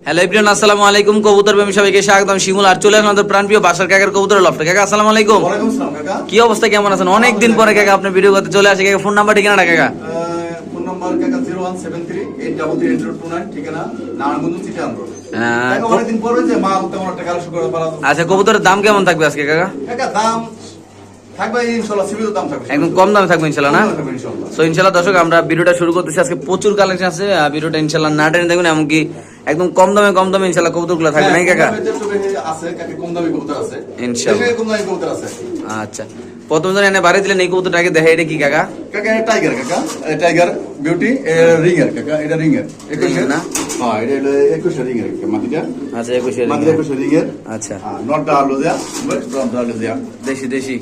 Hello everyone, আসসালামু আলাইকুম। কবুতর প্রেমী সবাইকে স্বাগতম। শিমুল আর চলে আসলাম আমাদের প্রাণপ্রিয় বাসার কাকার কবুতরের লফটে। কাকা আসসালামু আলাইকুম। ওয়ালাইকুম আসসালাম কাকা। কি অবস্থা, কেমন আছেন? অনেকদিন পরে কাকা আপনি ভিডিও করতে চলে আসে। কাকা ফোন নাম্বার ঠিকানাটা কাকা? ফোন নাম্বার কাকা 01738338029, ঠিকানা নারায়ণগঞ্জ চিটাগাং রোড। কাকা অনেকদিন পরে যে মাল তেমন একটা কালেকশন করে পারা। আচ্ছা, কবুতরের দাম কেমন থাকবে আজকে কাকা? কাকা দাম থাকবে ইনশাআল্লাহ, সীমিত দাম থাকবে, একদম কম দামে থাকবে ইনশাআল্লাহ না? ইনশাআল্লাহ। সো ইনশাআল্লাহ দর্শক, আমরা ভিডিওটা শুরু করতেছি। আজকে প্রচুর কালেকশন আছে। ভিডিওটা ইনশাআল্লাহ না টেনে দেখবেন, এমনকি একদম কম দামে ইনশাআল্লাহ কবুতরগুলো থাকবে নাকি কাকা? আছে কাকা, কম দামি কবুতর আছে ইনশাআল্লাহ, কম দামি কবুতর আছে। আচ্ছা, প্রথম জন এনে বাড়ি দিলেন এই কবুতরটাকে দেখে, এটা কি কাকা? কাকা এটা টাইগার কাকা, টাইগার বিউটি রিঙ্গার কাকা, এটা রিঙ্গার 21 না? হ্যাঁ, এটা হলো 21 রিঙ্গার কাকা, মাটিটা। আচ্ছা, 21 মাটিটা 21 রিঙ্গার। আচ্ছা, নটটা আলো দেয়া, ব্রাউনটা আলো দেয়া, দেশি দেশি।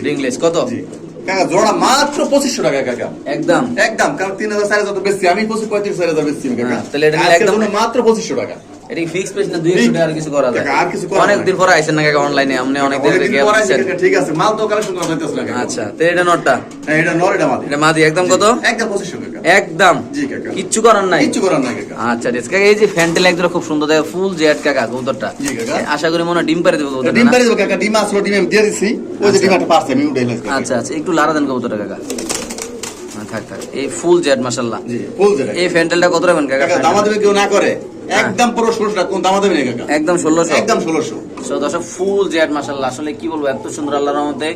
রিংলেস কত? জি কাকা, জোড়া মাত্র 2500 টাকা কাকা, একদম একদম। কারণ 3000 4000 তো বেশি, আমি 35,000 বেশি কাকা। তাহলে এটা আজকের একদম জন্য মাত্র 2500 টাকা। এটা ফিক্স প্রাইস না? 200 টাকা আর কিছু করা যায়? কাকা, আর কিছু করা যায়। অনেক দিন পরে আইছেন না কাকা অনলাইনে, আপনি অনেক দিন অনেকদিন থেকে পরে আইছে আসছেন। কাকা, ঠিক আছে, মাল তো কালেকশন করা হইতাছে না কাকা। আচ্ছা, তো এটা নটটা? হ্যাঁ, এটা নর, এটা মাদি। এটা মাদি, একদম কত? একদম 2500 টাকা, একদম। জি কাকা, কিচ্ছু করার নাই? কিচ্ছু করার নাই কাকা। আচ্ছা ঠিক আছে কাকা, এই যে ফ্যান্টেল একদম খুব সুন্দর দেখে, ফুল জেড কাকা কবুতরটা। জি কাকা। আশা করি মনে হয় ডিম পারে দেবে কবুতরটা ডিম না? পারি দেব কাকা, ডিম আসলো, ডিম আমি দিয়ে দিছি, ওই যে ডিমটা পারছে আমি উঠাইলাম কাকা। আচ্ছা আচ্ছা, একটু লাড়া দেন কবুতরটা কাকা। থাক থাক, এই ফুল জেড মাশাআল্লাহ। জি ফুল জেড। এই ফ্যান্টেলটা কত রাখবেন কাকা? কাকা দামা দেবে কেউ না করে, একদম পুরো 1600 টাকা, কোন দামা দেবে না কাকা, একদম 1600? একদম 1600। সো দর্শক, ফুল জেড মাশাআল্লাহ, আসলে কি বলবো, এত সুন্দর আল্লাহর রহমতে।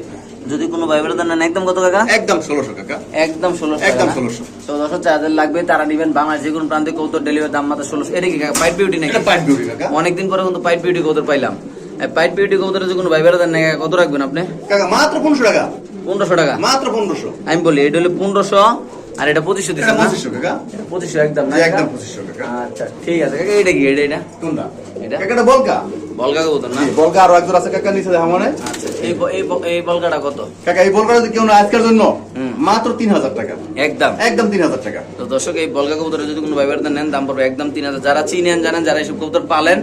যদি কোনো ভাই ব্রাদার নেন, একদম কত কাকা? একদম 1600 কাকা, একদম 1600, একদম 1600। তো দর্শক, যাদের লাগবে তারা নিবেন। বাংলাদেশ যে কোনো প্রান্তে কবুতর ডেলিভারি দাম মাত্র 1600। এটা কি কাকা পাইট বিউটি নাকি? এটা পাইট বিউটি কাকা। অনেকদিন পরে কিন্তু পাইট বিউটি কবুতর পাইলাম। পাইট বিউটি কবুতরে যে কোনো ভাই ব্রাদার নেই, কত রাখবেন আপনি? কাকা মাত্র 1500 টাকা, 1500 টাকা? মাত্র 1500। আমি বলি এটা হলো 1500, আর এটা 2500 এটা দিচ্ছেন না? 2500 কাকা, 2500 একদম না? জি একদম 2500 কাকা। আচ্ছা ঠিক আছে কাকা, এটা কি? এটা কোনটা? এটা কাকা এটা বলকা, বলগা কবুতর না? জি বলকা। আর একজন আছে কাকা নিচে দেখা মনে। আচ্ছা, এই বলগাটা কত? কাকা এই বলকা যদি কেউ না আজকের জন্য মাত্র 3000 টাকা, একদম একদম 3000 টাকা। তো দর্শক, এই বলগা কবুতরে যদি কোনো ভাই ব্রাদার নেন, দাম পড়বে একদম 3000। যারা চিনেন জানেন, যারা এইসব কবুতর পালেন,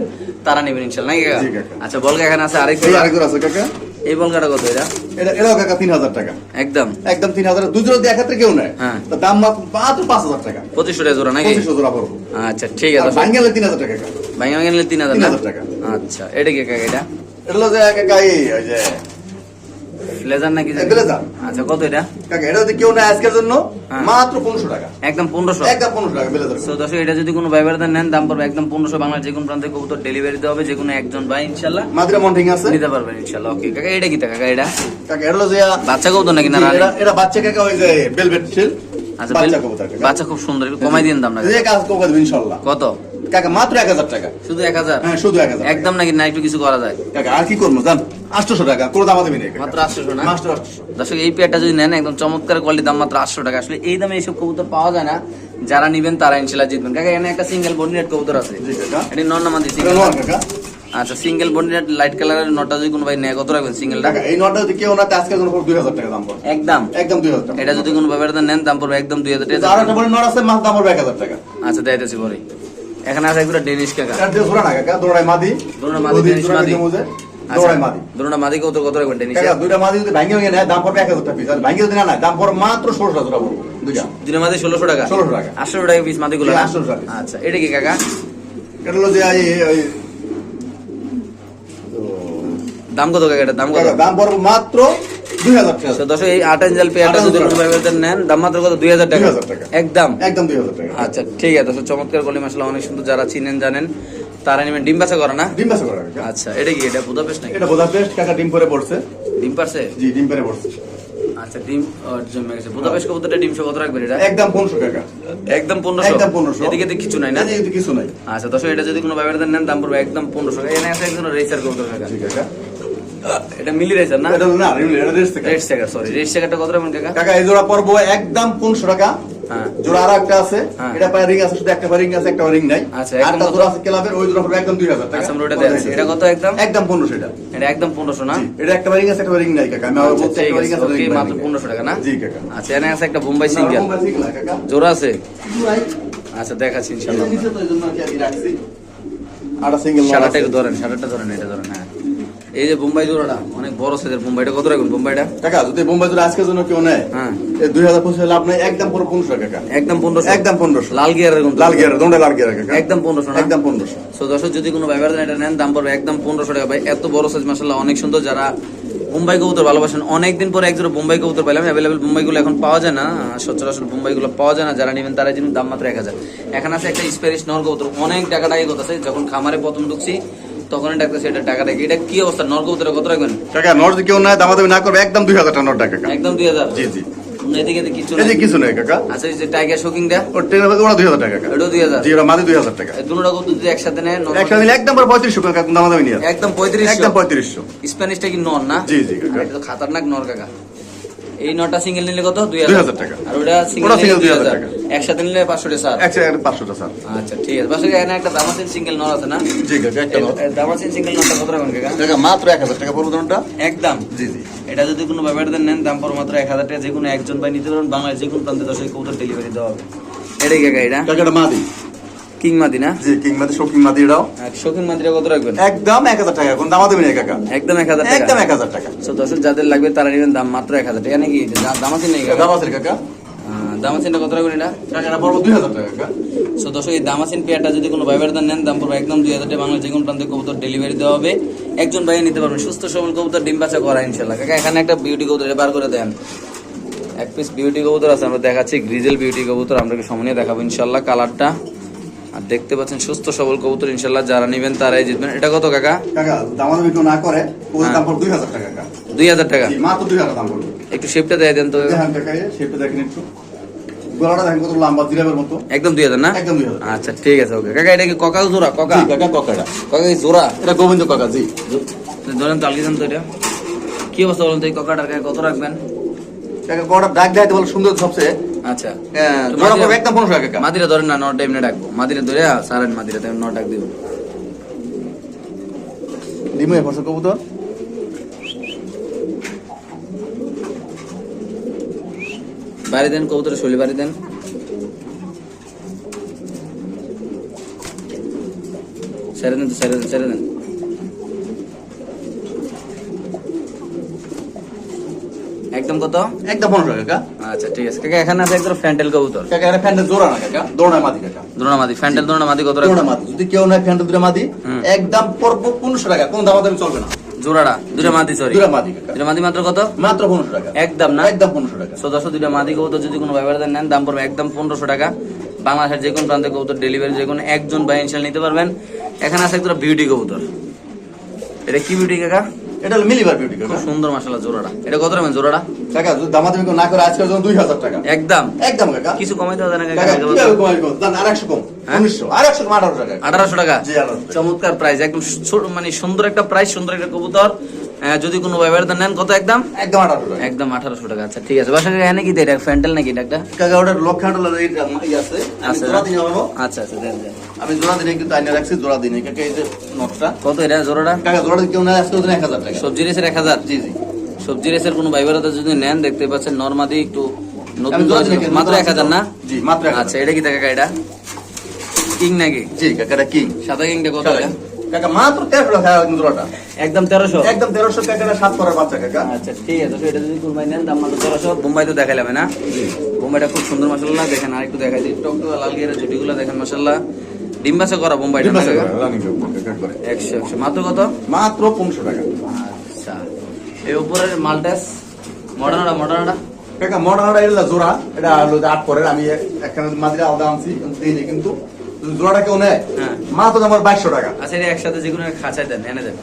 তারা নেবেন ইনশাআল্লাহ নাকি জি কাকা? কাকা। আচ্ছা, বলগা এখানে আছে আরেকটা। এই আরেকজন আছে কাকা, এই বলগাটা কত? এটাও কাকা 3000 টাকা, একদম একদম 3000। দুজন যদি একত্রে কেউ নেয়, হ্যাঁ। তো দাম মাত্র 5000 টাকা, 2500 টাকা জোড়া নাকি? 2500 জোড়া পড়বে। আচ্ছা ঠিক আছে। বাঙ্গালে 3000 টাকা কাকা, ভাঙা নিলে 3000 না? 3000 টাকা। আচ্ছা, এটা কি কাকা? এটা এটা হলো যে কাকা ওই যে লেজার নাকি? ব্লেজার। আচ্ছা, কত এটা? কাকা এটা যদি কেউ নেয় আজকের জন্য হ্যাঁ। মাত্র 1500 টাকা, একদম 1500? একদম 1500 টাকা ব্লেজার। সো দর্শক, এটা যদি কোনো ভাই ব্রাদার নেন, দাম পড়বে একদম 1500। বাংলার যে কোনো প্রান্তে কবুতর ডেলিভারি দেওয়া হবে, যে কোনো একজন ভাই ইনশাআল্লাহ মাদিরা মন্টিং আছে, নিতে পারবেন ইনশাআল্লাহ। ওকে কাকা, এটা কি কাকা? এটা কাকা এটা হলো যে বাচ্চা কবুতর নাকি না? জি, রানী? এটা বাচ্চা কাকা, ওই যে বেলভেট শিল। আচ্ছা, বাচ্চা কবুতর কাকা। বাচ্চা খুব সুন্দর, একটু কমাই দিন দাম না যে কাজ করে দেব ইনশাআল্লাহ। কত কাকা মাত্র 1000 টাকা, শুধু 1000? হ্যাঁ শুধু 1000 একদম নাকি না একটু কিছু করা যায়? কাকা আর কি করবো জান, 800 টাকা কোনো দাম দেবে না কাকা, মাত্র 800 না? মাত্র 800। দর্শক, এই পেয়ারটা যদি নেন, একদম চমৎকার কোয়ালিটি, দাম মাত্র 800 টাকা। আসলে এই দামে এইসব কবুতর পাওয়া যায় না। যারা নিবেন তারা ইনশাআল্লাহ জিতবেন। কাকা এখানে একটা সিঙ্গেল বন্ডিনেট কবুতর আছে, জি কাকা, এটি নর না মাদি? এটা সিঙ্গেল। নর কাকা। আচ্ছা, সিঙ্গেল বন্ডিনেট লাইট কালারের নটটা যদি কোনো ভাই নেয়, কত রাখবেন সিঙ্গেলটা? কাকা এই নটটা যদি কেউ না আজকের জন্য 2000 টাকা দাম পড়বে, একদম একদম 2000 টাকা। এটা যদি কোনো ভাই নেন, দাম পড়বে একদম 2000 টাকা। আর একটা বড় নট আছে, মাছ দাম পড়বে 1000 টাকা। আচ্ছা, দেখাইতেছি পরে। এখানে আছে একটা ডেনিশ কাকা, এটা দিয়ে জোড়া না কাকা, দোড়াই মাদি, দোড়া মাদি, ডেনিশ মাদি। দোড়াই মাদি দুটোটা মাদি কত রাখবেন ডেনিশ? কাকা, দুইটা মাদি যদি ভাঙে ভাঙে নেয় দাম পড়বে 1000 টাকা পিস, আর ভাঙে যদি না নেয় দাম পড়বে মাত্র 1600 টাকা পড়বে দুইটা। দুটো মাদি 1600 টাকা? 1600 টাকা, 800 টাকা পিস মাদিগুলো না? 800 টাকা। আচ্ছা, এটা কি কাকা? এটা হলো যে ওই দাম কত কাকা? এটা দাম কত? কাকা দাম পড়বে মাত্র 2000 টাকা। তো দর্শক, এই 8 এঞ্জেল পেয়ারটা যদি কোনো ভাই নেন, দাম মাত্র কত? 2000 টাকা? 2000 টাকা। একদম একদম 2000 টাকা। আচ্ছা ঠিক আছে। দর্শক, চমৎকার গলি মাশাআল্লাহ, অনেক সুন্দর। যারা চিনেন জানেন তারা নেবেন। ডিম বাচ্চা করে না? ডিম বাসা করা কাকা। আচ্ছা, এটা কি? এটা বুদাপেস্ট নাকি? এটা বুদাপেস্ট কাকা, ডিম পরে পড়ছে। ডিম পারছে? জি ডিম পরে পড়ছে। আচ্ছা, ডিম জমে গেছে। বুদাপেস্ট কবুতরটা ডিম সহ কত রাখবেন এটা? একদম 1500 টাকা, একদম 1500? একদম 1500। এদিকে তো কিছু নাই না? এদিকে কিছু নাই। আচ্ছা দর্শক, এটা যদি কোনো ভাইবারদের নেন, দাম পড়বে একদম 1500 টাকা। এখানে আছে একজন রেসার কবুতর কাকা। জি কাকা, এটা মিলি রেসার না? এটা না এটা রেস্ট থেকে। রেড সেকার, সরি, রেড সেকারটা কত রাখবেন কাকা? কাকা এই জোড়া পড়বো একদম 1500 টাকা। হ্যাঁ, জোড়া আর একটা আছে, হ্যাঁ। এটা পায়ে রিং আছে, শুধু একটা পায়ে রিং আছে, একটা রিং নাই। আচ্ছা, একদম আটটা কত? জোড়া আছে ক্লাবের, ওই জোড়া পড়বে একদম 2000 টাকা। আচ্ছা, আমরা ওটা দেখাচ্ছি। এটা কত একদম? একদম 1500 এটা। এটা একদম 1500 না? জি, এটা একটা পায়ে রিং আছে, একটা পায়ে রিং নাই কাকা। আমি আবার আচ্ছা, বলছি ঠিক একটা পায়ে রিং আছে, আছে, ওকে, ring নাই। মাত্র 1500 টাকা না? জি কাকা। আচ্ছা, এখানে আছে একটা বোম্বাই সিঙ্গেল, না, সিঙ্গেল কাকা। জোড়া আছে? জোড়াই আচ্ছা, দেখাচ্ছি ইনশাআল্লাহ। নিচে তো এই জন্য কি আমি রাখছি। আটা সিঙ্গেল শাটারটা একটু ধরেন, শাটারটা ধরেন, এটা ধরেন। হ্যাঁ, এই যে বোম্বাই জোড়াটা অনেক বড় সাইজের বোম্বাইটা কত রাখবেন বোম্বাইটা? কাকা যদি বোম্বাই জোড়া আজকের জন্য কেউ নেয়, হ্যাঁ 2025 লাভ নেই, একদম পুরো 1500 কাকা, একদম 1500, একদম 1500, লাল গিয়ারের কিন্তু লাল গিয়ার, দোনটা লাল গিয়ার কাকা, একদম 1500 একদম 1500। সো দর্শক যদি কোনো ভাইবার এটা নেন দাম পড়বে একদম 1500 টাকা ভাই। এত বড় সাইজ মাশাআল্লাহ অনেক সুন্দর। যারা বোম্বাই কবুতর ভালোবাসেন, অনেকদিন পরে এক জোড়া বোম্বাই কবুতর পেলাম। অ্যাভেলেবল বোম্বাইগুলো এখন পাওয়া যায় না, সচরাচর বোম্বাইগুলো পাওয়া যায় না। যারা নেবেন তারা জন্য দাম মাত্র 1000। এখানে আছে একটা স্প্যানিশ নর কবুতর, অনেক টাকাটাই করতেছে। যখন খামারে প্রথম ঢুকছি তখনই ডাকতেছে এটা টাকাটা কি, এটা কি অবস্থা? নর কবুতরের কত রাখবেন কাকা? নর যদি কেউ নেয় দামাদামি না করবে, একদম 2000 টাকা নর টাকা, একদম 2000। জি জি, এদিকে কিছু এই যে কিছু নেই কাকা। আচ্ছা এই যে টাইগার শোকিংটা ওর ট্রেন ওরা 2000 টাকা কাকা, এটাও 2000। জি ওরা মাঝে 2000 টাকা। এই দুটোটা কবুতর যদি একসাথে নেন একসাথে নিলে একদম 3500 কাকা, দামাদামি নিয়ে একদম 3500। একদম 3500। স্প্যানিশটা কি নর না? জি জি কাকা, এটা তো খাতারনাক নর কাকা। এই নটা সিঙ্গেল নিলে কত? 2000 টাকা। আর ওটা সিঙ্গেল ওটা নিলে single 2000 2000 টাকা। একসাথে নিলে 500 টাকা স্যার। একসাথে 500 টাকা স্যার। আচ্ছা ঠিক আছে। পাশে এখানে একটা দামাসিন সিঙ্গেল নর আছে না? জি কাকা, একটা নর দামাসিন সিঙ্গেল নরটা কত রাখবেন কাকা? কাকা মাত্র 1000 টাকা পড়বে দোনটা, একদম। জি জি। এটা যদি কোনো ব্যাপারদের নেন দাম পড়বে মাত্র 1000 টাকা। যে কোনো একজন ভাই নিতে পারবেন, বাংলাদেশ যে কোনো প্রান্তে 10 কবুতর ডেলিভারি দেওয়া হবে। এটাই কাকা, এটা কাকা এটা মাদি, কিং মাদি না? জি কিং মাদি, শোকিং মাদি এটাও আর শৌখিন মাদিটা কত রাখবেন? একদম 1000 টাকা, কোন দামাদামি নেই কাকা, একদম 1000 টাকা। একদম 1000 টাকা। সো দর্শক যাদের লাগবে তারা নেবেন দাম মাত্র 1000 টাকা। নাকি দামাসিন নেই কাকা? দামাসের কাকা, দামাসিনটা কত রাখবেন এটা? কাকা এটা পড়বে 2000 টাকা কাকা। সো দর্শক এই দামাসিন পেয়ারটা যদি কোনো ভাইবার দান নেন দাম পড়বে একদম 2000 টাকা। বাংলাদেশ যে কোনো প্রান্তে কবুতর ডেলিভারি দেওয়া হবে, একজন ভাই নিতে পারবেন। সুস্থ সবল কবুতর, ডিম বাচ্চা করা ইনশাল্লাহ। কাকা এখানে একটা বিউটি কবুতর বার করে দেন, এক পিস বিউটি কবুতর আছে, আমরা দেখাচ্ছি গ্রিজেল বিউটি কবুতর। আমরা সামনে দেখাবো ইনশাল্লাহ কালারটা। আর দেখতে পাচ্ছেন সুস্থ সবল কবুতর ইনশাল্লাহ। যারা নেবেন তারাই জিতবেন। এটা কত কাকা? কাকা দামাদামি কেউ না করে, ওর দাম পড়বে 2000 টাকা কাকা, 2000 টাকা। জি মাত্র 2000 দাম পড়বে। একটু শেপটা দিয়ে দেন তো। দেখেন কাকা, এই শেপটা দেখেন একটু, গলাটা দেখেন কত লম্বা, জিরাফের মতো, একদম 2000 না? একদম 2000। আচ্ছা ঠিক আছে ওকে। কাকা এটা কি ককা জোড়া? ককা জি কাকা, ককাটা ককা কি জোড়া? এটা গোবিন্দ কাকা, জি ধরেন তো আলগি দেন তো। এটা কি অবস্থা বলুন তো, এই ককাটার কাকা কত রাখবেন? কাকা গলাটা ডাক দেখাইতে বলে সুন্দর সবচেয়ে, আচ্ছা জোড়া পড়বে একদম 1500 টাকা কাকা। মাদিরা ধরেন না, নটা এমনি ডাকবো। মাদিরা ধরে সারেন, মাদিরা তেমন ন ডাক দিব। ডিমে ফসল কবুতর, বাড়ি দেন কবুতরের শৈলী, বাড়ি দেন। ছেড়ে দেন তো, ছেড়ে দেন, ছেড়ে দেন। একদম কত? একদম 1500 টাকা কাকা। আচ্ছা ঠিক আছে কাকা। এখানে আছে একদম ফ্যান্টেল কবুতর, কাকা এটা ফ্যান্টেল জোড়া না কাকা, দোড়া মাদি কাকা, দোনা মাদি। ফ্যান্টেল দোনা মাদি কত দোড়া রাখবেন? মাদি যদি কেউ নেয় ফ্যান্টেল দুটো মাদি, একদম পড়বে 1500 টাকা, কোন দামাদামি চলবে না। জোড়াটা দুটা মাদি, সরি দুটো মাদি কাকা, দুটা মাদি মাত্র কত? মাত্র 1500 টাকা, একদম না? একদম 1500 টাকা। সো 10 দুইটা মাদি কবুতর যদি কোনো ব্যবহার নেন দাম পড়বে একদম 1500 টাকা। বাংলাদেশের যে কোনো প্রান্তে কবুতর ডেলিভারি যে কোনো একজন বাই ইনশাল নিতে পারবেন। এখানে আছে একটা বিউটি কবুতর। এটা কি বিউটি কাকা? এটা হলো মিলিবার বিউটি খুব কাকা। সুন্দর মাশাআল্লাহ জোড়াটা। এটা কত রাখবেন জোড়াটা? কাকা যদি দামাদামি কেউ না করে আজকের জন্য 2000 টাকা, একদম একদম কাকা। কিছু কমাইতে হবে না কাকা? কাকা কিভাবে কমাই কম, দাম 800 কম, হ্যাঁ? 1900 800 কম, 1800 টাকা। 1800 টাকা। জি 1800 টাকা। চমৎকার প্রাইস, একদম মানে সুন্দর একটা প্রাইস, সুন্দর একটা কবুতর। যদি কোনো ব্যবহার নেন কত? একদম একদম 1800 টাকা। একদম 1800 টাকা। আচ্ছা ঠিক আছে। বাসায় এখানে কি এটা ফ্যান্টেল নাকি এটা একটা? কাকা ওটা লক্ষান্ডলার এই আছে, আমি আচ্ছা। জোড়া দিই আমার, আচ্ছা আচ্ছা দেন দেন। আমি জোড়া দিনে কিন্তু আইনা রাখছি, জোড়া দিনে কাকা। এই যে নটটা কত এটা জোড়াটা? কাকা, জোড়া দিলে কেউ না আজকের জন্য 1000 টাকা। সবজি রেসের 1000। জি জি, সবজি রেসের কোনো ভাইবারাতে যদি নেন দেখতে পাচ্ছেন নরমাদি একটু নতুন আমি জোড়া দিনে মাত্র 1000 না? জি মাত্র 1000। আচ্ছা এটা কি কাকা? এটা কিং নাকি? জি কাকা এটা কিং। সাদা কিংটা কত এটা? কাকা মাত্র 1300 টাকা জোড়াটা, একদম 1300। একদম 1300 টাকা, এটা 7 করার বাচ্চা কাকা। আচ্ছা ঠিক আছে। তো এটা যদি কুরবানি নেন দাম মাত্র 1300। বোম্বাই তো দেখাইলাম না? বোম্বাইটা খুব সুন্দর মাশাআল্লাহ। দেখেন আরেকটু দেখাই দিই, টকটকা লাল গিয়ারের জুটিগুলো দেখেন মাশাআল্লাহ। ডিম বাচ্চা করা বোম্বাইটা না কাকা? রানিং কাকা করে 100 100 মাত্র কত? মাত্র 1500 টাকা। আচ্ছা এই উপরের মালটাস মডার্নটা কাকা মডার্নটা এটা জোড়া, এটা হলো 8 পরের, আমি এখানে মাদিরা আলাদা আনছি, দিইনি কিন্তু জোড়াটা কেউ নেয় হ্যাঁ। মাত্র আমার 2200 টাকা। আচ্ছা এটা একসাথে যে কোনো খাঁচায় দেন, এনে দেন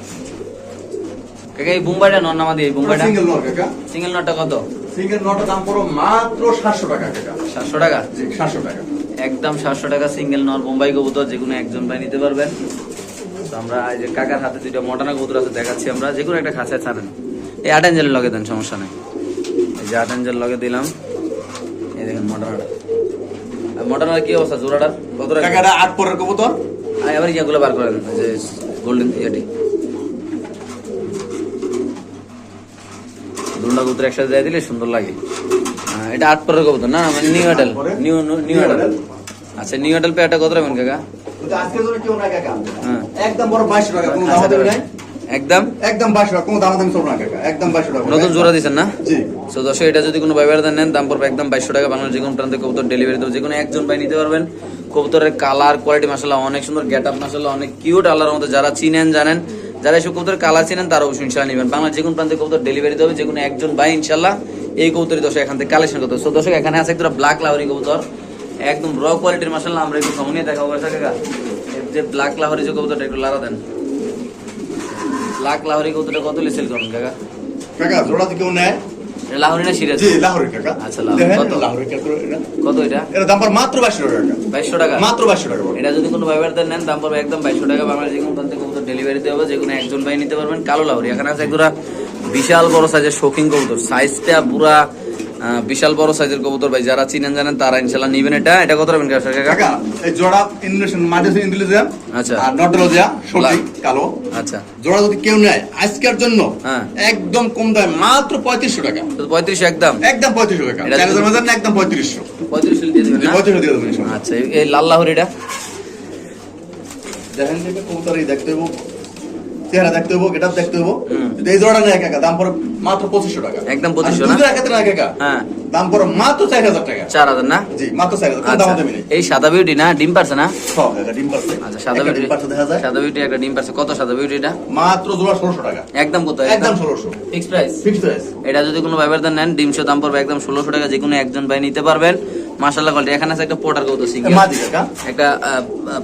কাকা। এই বোম্বাইটা নর নামা দিয়ে, এই বোম্বাইটা সিঙ্গেল নট কাকা, সিঙ্গেল নটটা কত? সিঙ্গেল নটের দাম পড়ো মাত্র 700 টাকা কাকা। 700 টাকা। জি 700 টাকা। একদম 700 টাকা সিঙ্গেল নর বোম্বাই কবুতর, যে কোনো একজন ভাই নিতে পারবেন। তো আমরা এই যে কাকার হাতে দুইটা মডার্ন কবুতর আছে দেখাচ্ছি আমরা, যে কোনো একটা খাঁচায় ছাড়েন। এই 8 এঞ্জেলের লগে দেন, সমস্যা নেই। এই যে 8 এঞ্জেল লগে দিলাম। এই দেখেন মডার্নটা। আর মডার্নের কি অবস্থা জোড়াটার কত টাকা? কাকা এটা 8 পরের কবুতর। আর এবার ইয়াগুলো বার করেন, যে গোল্ডেন ইয়াটি দুটা কবুতর একসাথে দিয়ে দিলে সুন্দর লাগে। এটা 8 পরের কবুতর না? মানে নিউ অ্যাডাল, নিউ অ্যাডাল। আচ্ছা নিউ অ্যাডাল পেয়ারটা কত রাখবেন কাকা? যদি আজকের জন্য কেউ না কাকা, হ্যাঁ একদম বড় 2200 টাকা, কোনো দাম হবে না। একদম একদম 2200 টাকা, কোনো দামাদামি চলবে না কাকা, একদম 2200 টাকা। নতুন জোড়া দিচ্ছেন না? জি। তো দর্শক এটা যদি কোনো ভাই বেড়াতে নেন দাম পড়বে একদম 2200 টাকা। বাংলাদেশ যে কোনো প্রান্তে কবুতর ডেলিভারি দেবো, যে কোনো একজন ভাই নিতে পারবেন। কবুতরের কালার কোয়ালিটি মাশাআল্লাহ অনেক সুন্দর, গেট আপ মাশাআল্লাহ অনেক কিউট, আল্লাহর মতো। যারা চিনেন জানেন, যারা এসব কবুতরের কালার চিনেন তারা অবশ্যই ইনশাআল্লাহ নেবেন। বাংলাদেশ যে কোনো প্রান্তে কবুতর ডেলিভারি দেবে, যে কোনো একজন ভাই ইনশাআল্লাহ এই কবুতরই দর্শক এখান থেকে কালেকশন করতে। সো দর্শক এখানে আছে একটা ব্ল্যাক লাহোরি কবুতর, একদম র কোয়ালিটির মাশাআল্লাহ। আমরা একটু সামনে দেখাবো কাকা, এই যে ব্ল্যাক লাহোরি যে কবুতরটা একটু লারা দেন। ব্ল্যাক লাহোরি কবুতরটা কত সেল করবেন কাকা? কাকা জোড়া তো কেউ নেয়? এটা লাহোরি না সিরাজ? জি লাহোরি কাকা। আচ্ছা লাহোরি দেখেন, কত? লাহোরি কাকা এটা কত এটা? এর দাম পড়বে মাত্র 2200 টাকা কাকা। 2200 টাকা? মাত্র 2200 টাকা পড়বে। এটা যদি কোনো ভাই বেড়াতে নেন দাম পড়বে একদম 2200 টাকা। বাংলাদেশ যে কোনো প্রান্তে কবুতর ডেলিভারি দেওয়া হবে, যে কোনো একজন ভাই নিতে পারবেন। কালো লাহোরি এখানে আছে একজোড়া বিশাল বড় সাইজের শৌখিন কবুতর, সাইজটা পুরা বিশাল বড় সাইজের কবুতর ভাই। যারা চিনেন জানেন তারা ইনশাআল্লাহ নিবেন। এটা কত রাখবেন কাকা? কাকা এই জোড়া ইন্ডোনেশিয়ান মাঝে ইন্টেলিজেন্ট, আচ্ছা। আর নটরোজিয়া শৌখিন কালো। আচ্ছা জোড়া যদি কেউ নেয় আজকের জন্য হ্যাঁ একদম কম দামে মাত্র 3500 টাকা। তো 35 একদম একদম 3500 টাকা। এটা চ্যালেঞ্জের মধ্যে না, একদম 3500। 35 দিয়ে দিবেন না? 3500 দিয়ে দেবো ইনশাআল্লাহ। আচ্ছা এই লাল লাহোরিটা দেখেন যে কবুতরই দেখতে হবো, চেহারা দেখতে হবো, গেটআপ দেখতে হবো। হুম। যদি এই জোড়া নেয় কাকা দাম পড়ে মাত্র 2500 টাকা। একদম 2500 না? দুধের ক্ষেত্রে না কাকা, হ্যাঁ দাম পড়ে মাত্র 4000 টাকা। 4000 না? জি মাত্র 4000, কোনো আচ্ছা দাম দামি নেই। এই সাদা বিউটি না, ডিম পারছে না? সব কাকা ডিম পারছে। আচ্ছা সাদা একটা বিউটি, ডিম পারছে দেখা যায় সাদা বিউটি একটা ডিম পারছে। কত সাদা বিউটি এটা? মাত্র জোড়া 1600 টাকা। একদম কত? একদম 1600 ফিক্স প্রাইস। Fixed price. এটা যদি কোনো ভাইবার নেন ডিমশো দাম পড়বে একদম 1600 টাকা। যে কোনো একজন ভাই নিতে পারবেন। মাশাআল্লাহ কোয়ালিটি। এখানে আছে একটা পোটার কবুতর সিঙ্গেল, মাদি কাকা, একটা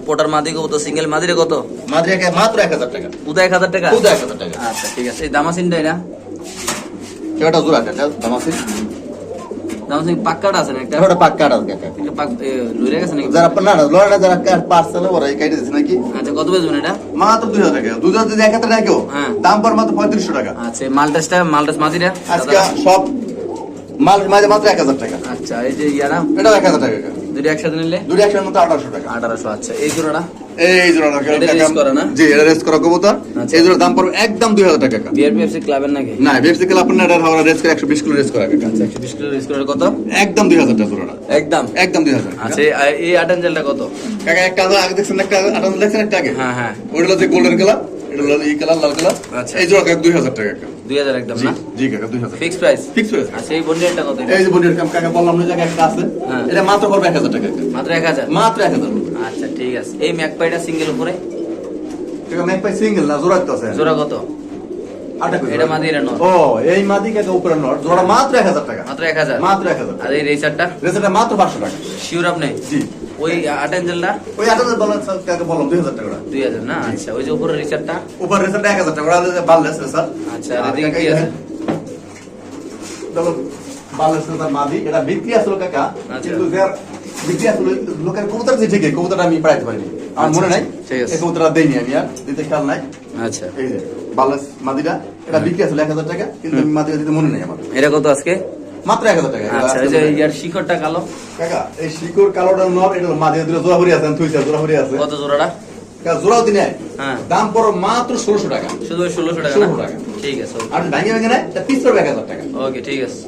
পোটার মাদি কবুতর সিঙ্গেল। মাদিরে কত? মাদি কাকা মাত্র 1000 টাকা। উদয় 1000 টাকা? খুদ 1000 টাকা। আচ্ছা ঠিক আছে। এই দামাসিনটা এটা এটা জোড়া কাকা দাম আছে। দামাসিন পাক্কাটা আছে না একটা? এটা পাক্কা আছে কাকা। এটা পাক লুইরে গেছে নাকি? যারা না লড়া যারা পার্সেল ওরা এই কাইটে দিছে নাকি? আচ্ছা কত বেচবেন এটা? মাত্র 2000 টাকা। 2000 যদি 1000 টাকা কেউ হ্যাঁ। দাম পড়ে মাত্র 3500 টাকা। আচ্ছা মালটাসটা, মালটাস মাদিরা আজকে সব মাল মাঝে মাত্র 1000 টাকা। আচ্ছা এই যে ইয়ারা এটাও 1000 টাকা কাকা। দুটো একসাথে নিলে দুটো একশোর মতো 1800 টাকা। 1800। আচ্ছা এই জোড়াটা এই জোড়াটা এটা রেস করা না? জি এটা রেস করা কবুতর। আচ্ছা। এই জোড়ার দাম পড়বে একদম 2000 টাকা কাকা। বিআরপিএফসি ক্লাবের নাকি? না বিএফসি ক্লাব আপনার এটা হাওড়া রেস করে 120 কিলো রেস করা কাকা। আচ্ছা 120 কিলো রেস করে কত? একদম 2000 টাকা জোড়াটা। একদম একদম 2000 টাকা। আচ্ছা এই আটাঞ্জেলটা কত? কাকা একটা আগে দেখছেন, একটা আটান দেখছেন একটা আগে? হ্যাঁ হ্যাঁ ওইটা হলো যে গোল্ডেন কালার, এটা হলো এই কালার লাল কালার। আচ্ছা। এই জোড়া কাকা 2000 টাকা কাকা। 2000 একদম জি না? জি কাকা 2000 ফিক্স প্রাইস। Fix price. আচ্ছা এই বন্ডেলটা কত? এই যে বডির কাম কাকা বললাম না যে একটা আছে, হ্যাঁ। এটা মাত্র পড়বে 1000 টাকা কাকা। মাত্র 1000? মাত্র 1000। আচ্ছা ঠিক আছে। এই ম্যাকপাইটা সিঙ্গেল উপরে কাকা ম্যাকপাই সিঙ্গেল না জোড়া তো আছে। জোড়া কত? আটা কই এটা মাদি, এটা নর। ও এই মাদি কাকা উপরে নর জোড়া মাত্র 1000 টাকা। মাত্র 1000? মাত্র 1000। আর এই রেসারটা রেসটা মাত্র 500 টাকা। শিওর আপনি? জি ওই আটাঞ্জেলটা ওই 8000 বলেন কাকা বললাম 2000 টাকা। 2000 না? আচ্ছা ওই যে উপরে রেসারটা? উপর রেসটা 1000 টাকা। ওরা বাললেস রেসার। আচ্ছা আর এদিকে কি আছে? দেখো বাললেস রেসার মাদি এটা বিক্রি আসলো কাকা, আচ্ছা। কিন্তু যার বিক্রি আসলো লোকের কবুতর যে ঠিকই কবুতরটা আমি পাইতে পারিনি, আমার মনে নাই। ঠিক আছে। এই কবুতরটা দেইনি আমি, আর দিতে খেয়াল নাই। আচ্ছা এই যে বাললেস মাদিটা এটা বিক্রি আসলো 1000 টাকা, কিন্তু আমি মাদিটা দিতে মনে নাই আমার। এটা কত আজকে? মাত্র 1000 টাকা। আচ্ছা এই যে ইয়ার শিখরটা কালো কাকা এই শিকড় কালোটা নর, এটা মাদিটা দুটো জোড়া ভরি আছে, থুইছে জোড়া ভরি আছে। কত জোড়াটা? কাকা জোড়াও দিনে হ্যাঁ দাম পড়ো মাত্র 1600 টাকা। শুধু ওই 1600 টাকা না? 1600 টাকা। ঠিক আছে আর ভাঙে ভাঙে নেয় তা পিস পড়বে 1000 টাকা। ওকে ঠিক আছে।